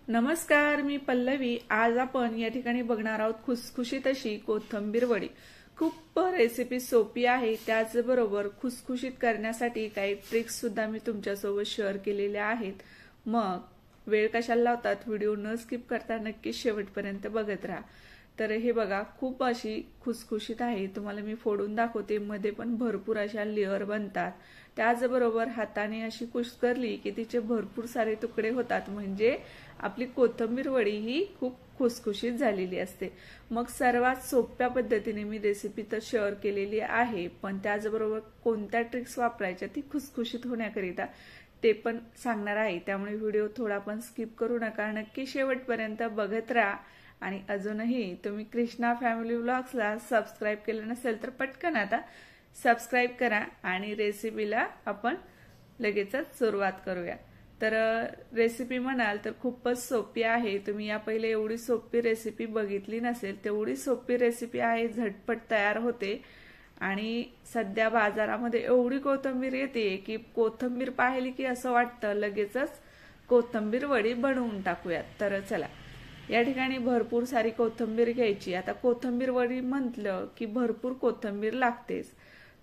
नमस्कार, मी पल्लवी। आज आपण या ठिकाणी बघणार आहोत खुसखुशीत अशी कोथिंबीर वडी। खूप रेसिपी सोपी आहे, त्याचबरोबर खुसखुशीत करण्यासाठी काही ट्रिक्स सुद्धा मी तुमच्यासोबत शेअर केलेल्या आहेत। मग वेळ कशाला लावतात, व्हिडिओ न स्किप करता नक्की शेवटपर्यंत बघत राहा। तर हे बघा, खूप अशी खुसखुशीत आहे। तुम्हाला मी फोडून दाखवते, मध्ये पण भरपूर अशा लेअर बनतात। त्याचबरोबर हाताने अशी कुस्करली की तिचे भरपूर सारे तुकडे होतात, म्हणजे आपली कोथिंबीर वडी ही खूप खुसखुशीत झालेली असते। मग सर्वात सोप्या पद्धतीने मी रेसिपी तर शेअर केलेली आहे, पण त्याचबरोबर कोणत्या ट्रिक्स वापरायच्या ती खुसखुशीत होण्याकरिता ते पण सांगणार आहे। त्यामुळे व्हिडिओ थोडा पण स्किप करू नका, नक्की शेवटपर्यंत बघत राहा। आणि अजूनही तुम्ही कृष्णा फॅमिली व्लॉग्सला सबस्क्राइब केलं नसेल तर पटकन आता सबस्क्राइब करा आणि रेसिपीला आपण लगेचच सुरुवात करूया। तर रेसिपी म्हणाल तर खूपच सोपी आहे। तुम्ही या पहिले एवढी सोपी रेसिपी बघितली नसेल, तेवढी सोपी रेसिपी आहे, झटपट तयार होते। आणि सध्या बाजारामध्ये एवढी कोथिंबीर येते की कोथिंबीर पाहिली की असं वाटतं लगेचच कोथिंबीर वडी बनवून टाकूयात। तर चला, या ठिकाणी भरपूर सारी कोथिंबीर घ्यायची। आता कोथिंबीर वडी म्हटलं की भरपूर कोथिंबीर लागतेच,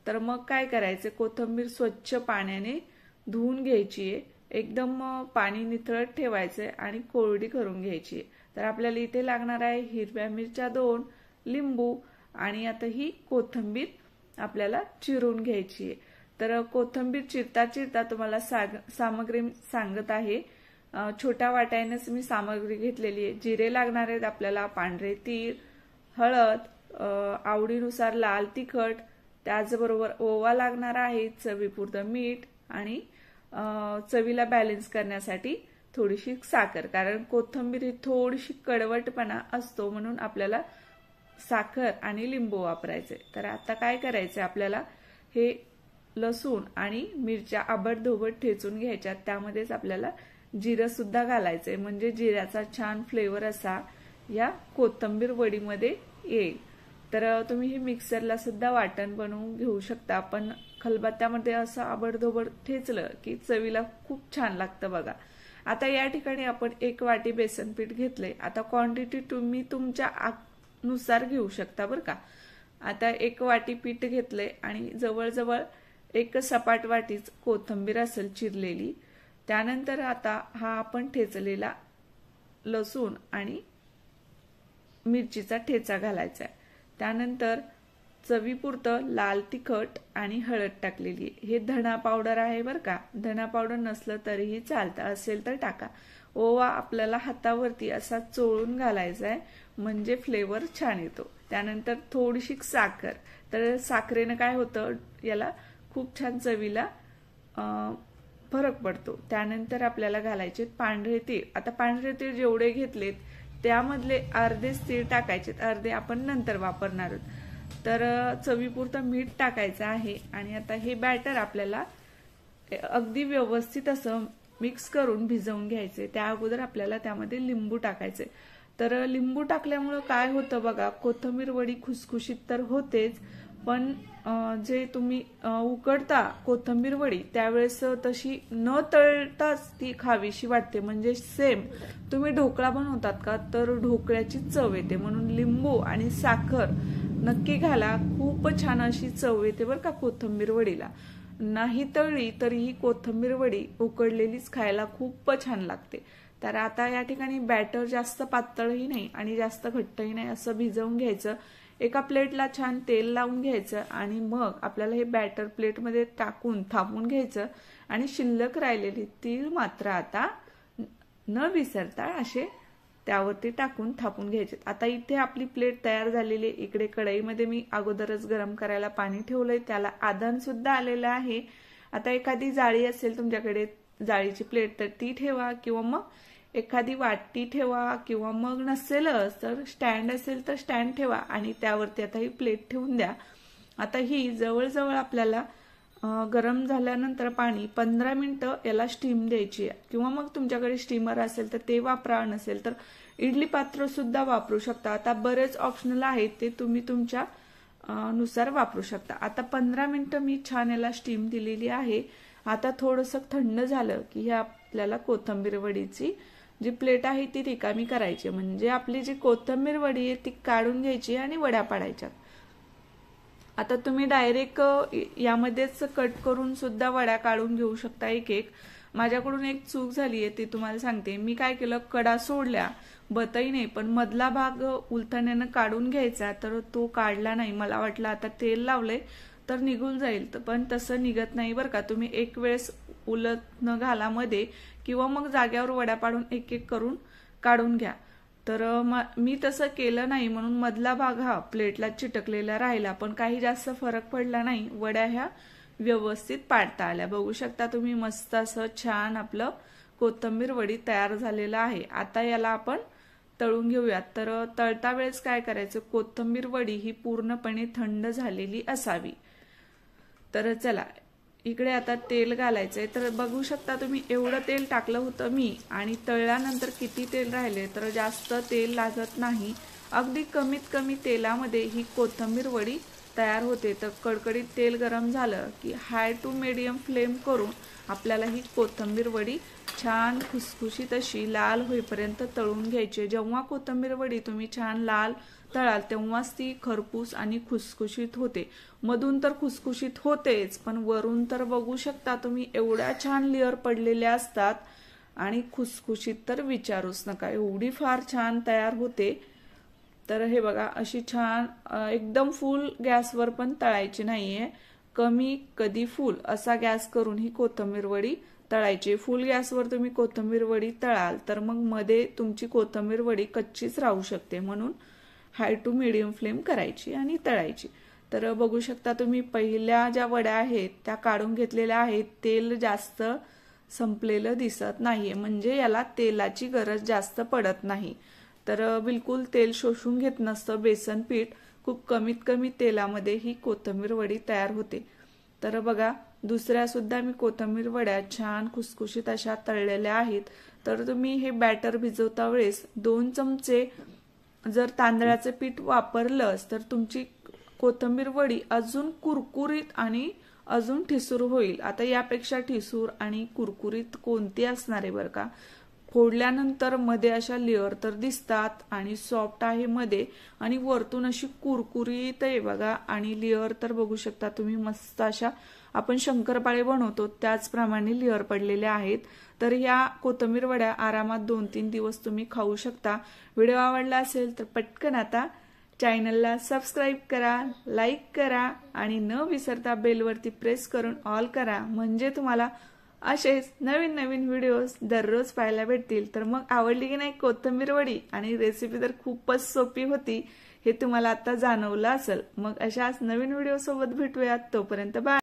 तर मग काय करायचं, कोथिंबीर स्वच्छ पाण्याने धुवून घ्यायची आहे। एकदम पाणी निथळत ठेवायचंय आणि कोरडी करून घ्यायची। तर आपल्याला इथे लागणार आहे हिरव्या मिरच्या 2, लिंबू, आणि आता ही कोथिंबीर आपल्याला चिरून घ्यायची आहे। तर कोथिंबीर चिरता चिरता तुम्हाला सामग्री सांगत आहे। छोट्या वाट्यानेच मी सामग्री घेतलेली आहे। जिरे लागणार आहेत आपल्याला, पांढरे तीळ, हळद, आवडीनुसार लाल तिखट, त्याचबरोबर ओवा लागणार आहे, चवीपुरतं मीठ, आणि चवीला बॅलन्स करण्यासाठी थोडीशी साखर, कारण कोथिंबीर ही थोडीशी कडवटपणा असतो, म्हणून आपल्याला साखर आणि लिंबू वापरायचे। तर आता काय करायचे, आपल्याला हे लसूण आणि मिरच्या आबडधोबड ठेचून घ्यायच्या। त्यामध्येच आपल्याला जिरं सुद्धा घालायचंय, म्हणजे जिऱ्याचा छान फ्लेवर असा या कोथिंबीर वडीमध्ये येईल। तर तुम्ही हे मिक्सरला सुद्धा वाटण बनवून घेऊ शकता, पण खलबत्त्यामध्ये असं आबडधोबड ठेचलं की चवीला खूप छान लागतं बघा। आता या ठिकाणी आपण 1 वाटी बेसन पीठ घेतले। आता क्वांटिटी तुम्ही तुमच्या नुसार घेऊ शकता बरं का। आता 1 वाटी पीठ घेतले आणि जवळजवळ 1 सपाट वाटीच कोथिंबीर असेल चिरलेली। त्यानंतर आता हा आपण ठेचलेला लसूण आणि मिरचीचा ठेचा घालायचा आहे। त्यानंतर चवीपुरतं लाल तिखट आणि हळद टाकलेली आहे। हे धना पावडर आहे बरं का, धना पावडर नसलं तरीही चालतं, असेल तर टाका। ओवा आपल्याला हातावरती असा चोळून घालायचा आहे, म्हणजे फ्लेवर छान येतो। त्यानंतर थोडीशी साखर, तर साखरेनं काय होतं, याला खूप छान चवीला फरक पडतो। त्यानंतर आपल्याला घालायचे पांढरे तीळ। आता पांढरे तीळ जेवढे घेतलेत त्यामधले अर्धेच तीळ टाकायचे, अर्धे आपण नंतर वापरणार आहोत। तर चवीपुरतं मीठ टाकायचं आहे। आणि आता हे बॅटर आपल्याला अगदी व्यवस्थित असं मिक्स करून भिजवून घ्यायचे। त्या अगोदर आपल्याला त्यामध्ये लिंबू टाकायचे। तर लिंबू टाकल्यामुळे काय होतं बघा, कोथिंबीर वडी खुसखुशीत तर होतेच, पण जे तुम्ही उकडता कोथिंबीर वडी त्यावेळेस तशी न तळताच ती खावीशी वाटते। म्हणजे सेम तुम्ही ढोकळा बनवतात का, तर ढोकळ्याची चव येते। म्हणून लिंबू आणि साखर नक्की घाला, खूप छान अशी चव येते बरं का कोथिंबीर वडीला। नाही तळली तरीही कोथिंबीर वडी उकडलेलीच खायला खूप छान लागते। तर आता या ठिकाणी बॅटर जास्त पातळही नाही आणि जास्त घट्टही नाही, असं भिजवून घ्यायचं। एका प्लेटला छान तेल लावून घ्यायचं आणि मग आपल्याला हे बॅटर प्लेटमध्ये टाकून थापून घ्यायचं। आणि शिल्लक राहिलेली तीळ मात्र आता न विसरता असे त्यावरती टाकून थापून घ्यायचे। आता इथे आपली प्लेट तयार झालेली आहे। इकडे कढईमध्ये मी अगोदरच गरम करायला पाणी ठेवलंय, त्याला आधण सुद्धा आलेलं आहे। आता एखादी जाळी असेल तुमच्याकडे, जाळीची प्लेट, तर ती ठेवा, किंवा मग एखादी वाटी ठेवा, किंवा मग नसेलच तर स्टँड असेल तर स्टँड ठेवा आणि त्यावरती आता ही प्लेट ठेवून द्या। आता ही जवळजवळ आपल्याला गरम झाल्यानंतर पाणी 15 मिनिटं याला स्टीम द्यायची आहे, किंवा मग तुमच्याकडे स्टीमर असेल तर ते वापरा, नसेल तर इडली पात्र सुद्धा वापरू शकता। आता बरेच ऑप्शनल आहेत, ते तुम्ही तुमच्या नुसार वापरू शकता। आता 15 मिनिटं मी छान याला स्टीम दिलेली आहे। आता थोडंसं थंड झालं की हे आपल्याला कोथिंबीर वडीची जी प्लेट आहे ती रिकामी करायची, म्हणजे आपली जी कोथिंबीर वडी आहे ती काढून घ्यायची आणि वड्या पाडायच्या। आता तुम्ही डायरेक्ट यामध्येच कट करून सुद्धा वड्या काढून घेऊ शकता एक एक। माझ्याकडून एक चूक झाली आहे ती तुम्हाला सांगते। मी काय केलं, कडा सोडल्या, बतही नाही, पण मधला भाग उलथण्यानं काढून घ्यायचा, तर तो काढला नाही। मला वाटलं आता तेल लावलंय तर निघून जाईल, पण तसं निघत नाही बरं का। तुम्ही एक वेळेस उलटणं घाला मध्ये, किंवा मग जाग्यावर वड्या पाडून एक एक करून काढून घ्या। तर मी तसं केलं नाही म्हणून मधला भाग हा प्लेटला चिटकलेला राहिला, पण काही जास्त फरक पडला नाही। वड्या ह्या व्यवस्थित पाडता आल्या। बघू शकता तुम्ही, मस्त असं छान आपलं कोथिंबीर वडी तयार झालेलं आहे। आता याला आपण तळून घेऊयात। तर तळता वेळेस काय करायचं, कोथिंबीर वडी ही पूर्णपणे थंड झालेली असावी। तर चला, इकडे आता तेल घालायचंय। तर बघू शकता तुम्ही, एवढं तेल टाकलं होतं मी, आणि तळल्यानंतर किती तेल राहिले, तर जास्त तेल लागत नाही। अगदी कमीत कमी तेलामध्ये ही कोथिंबीर वडी तयार होते। तर कडकडीत तेल गरम झालं की हाय टू मीडियम फ्लेम करून आपल्याला ही कोथिंबीर वडी छान खुसखुशीत अशी लाल होईपर्यंत तळून घ्यायची। जेव्हा कोथिंबीर वडी तुम्ही छान लाल तळाल तेव्हाच ती खरपूस आणि खुसखुशीत होते। मधून तर खुसखुशीत होतेच, पण वरून तर बघू शकता तुम्ही, एवढ्या छान लेअर पडलेल्या असतात, आणि खुसखुशीत तर विचारूच नका, एवढी फार छान तयार होते। तर हे बघा, अशी छान एकदम फुल गॅसवर पण तळायची नाहीये, कमी कधी फुल असा गॅस करून ही कोथिंबीर वडी तळायची। फुल गॅसवर तुम्ही कोथिंबीर वडी तळाल तर मग मध्ये तुमची कोथिंबीर वडी कच्चीच राहू शकते, म्हणून हाय टू मीडियम फ्लेम करायची आणि तळायची। तर बघू शकता तुम्ही, पहिल्या ज्या वड्या आहेत त्या काढून घेतलेल्या आहेत। तेल जास्त संपलेलं दिसत नाहीये, म्हणजे याला तेलाची गरज जास्त पडत नाही। तर बिलकुल तेल शोषून घेत नसतं बेसन पीठ, खूप कमीत कमी तेलामध्ये ही कोथिंबीर वडी तयार होते। तर बघा, दुसऱ्या सुद्धा मी कोथिंबीर वड्या छान खुसखुशीत अशा तळलेल्या आहेत। तर तुम्ही हे बॅटर भिजवता वेळेस 2 चमचे जर तांदळाचे पीठ वापरलंच तर तुमची कोथिंबीर वडी अजून कुरकुरीत आणि अजून ठिसूर होईल। आता यापेक्षा ठिसूर आणि कुरकुरीत कोणती असणार आहे बरं का। फोडल्यानंतर मध्ये अशा लेअर तर दिसतात, आणि सॉफ्ट आहे मध्ये, आणि वरतून अशी कुरकुरीत आहे बघा। आणि लेअर तर बघू शकता तुम्ही, मस्त अशा आपण शंकरपाळे बनवतो त्याचप्रमाणे लेअर पडलेले आहेत। तर ह्या कोथिंबीर वड्या आरामात 2-3 दिवस तुम्ही खाऊ शकता। व्हिडिओ आवडला असेल तर पटकन आता चॅनलला सबस्क्राईब करा, लाईक करा, आणि न विसरता बेलवरती प्रेस करून ऑल करा, म्हणजे तुम्हाला असेच नवीन नवीन व्हिडिओज दररोज पाहायला भेटतील। तर मग आवडली की नाही कोथिंबीर वडी, आणि रेसिपी तर खूपच सोपी होती हे तुम्हाला आता जाणवलं असेल। मग अशाच नवीन व्हिडिओ सोबत भेटूयात, तोपर्यंत बाय।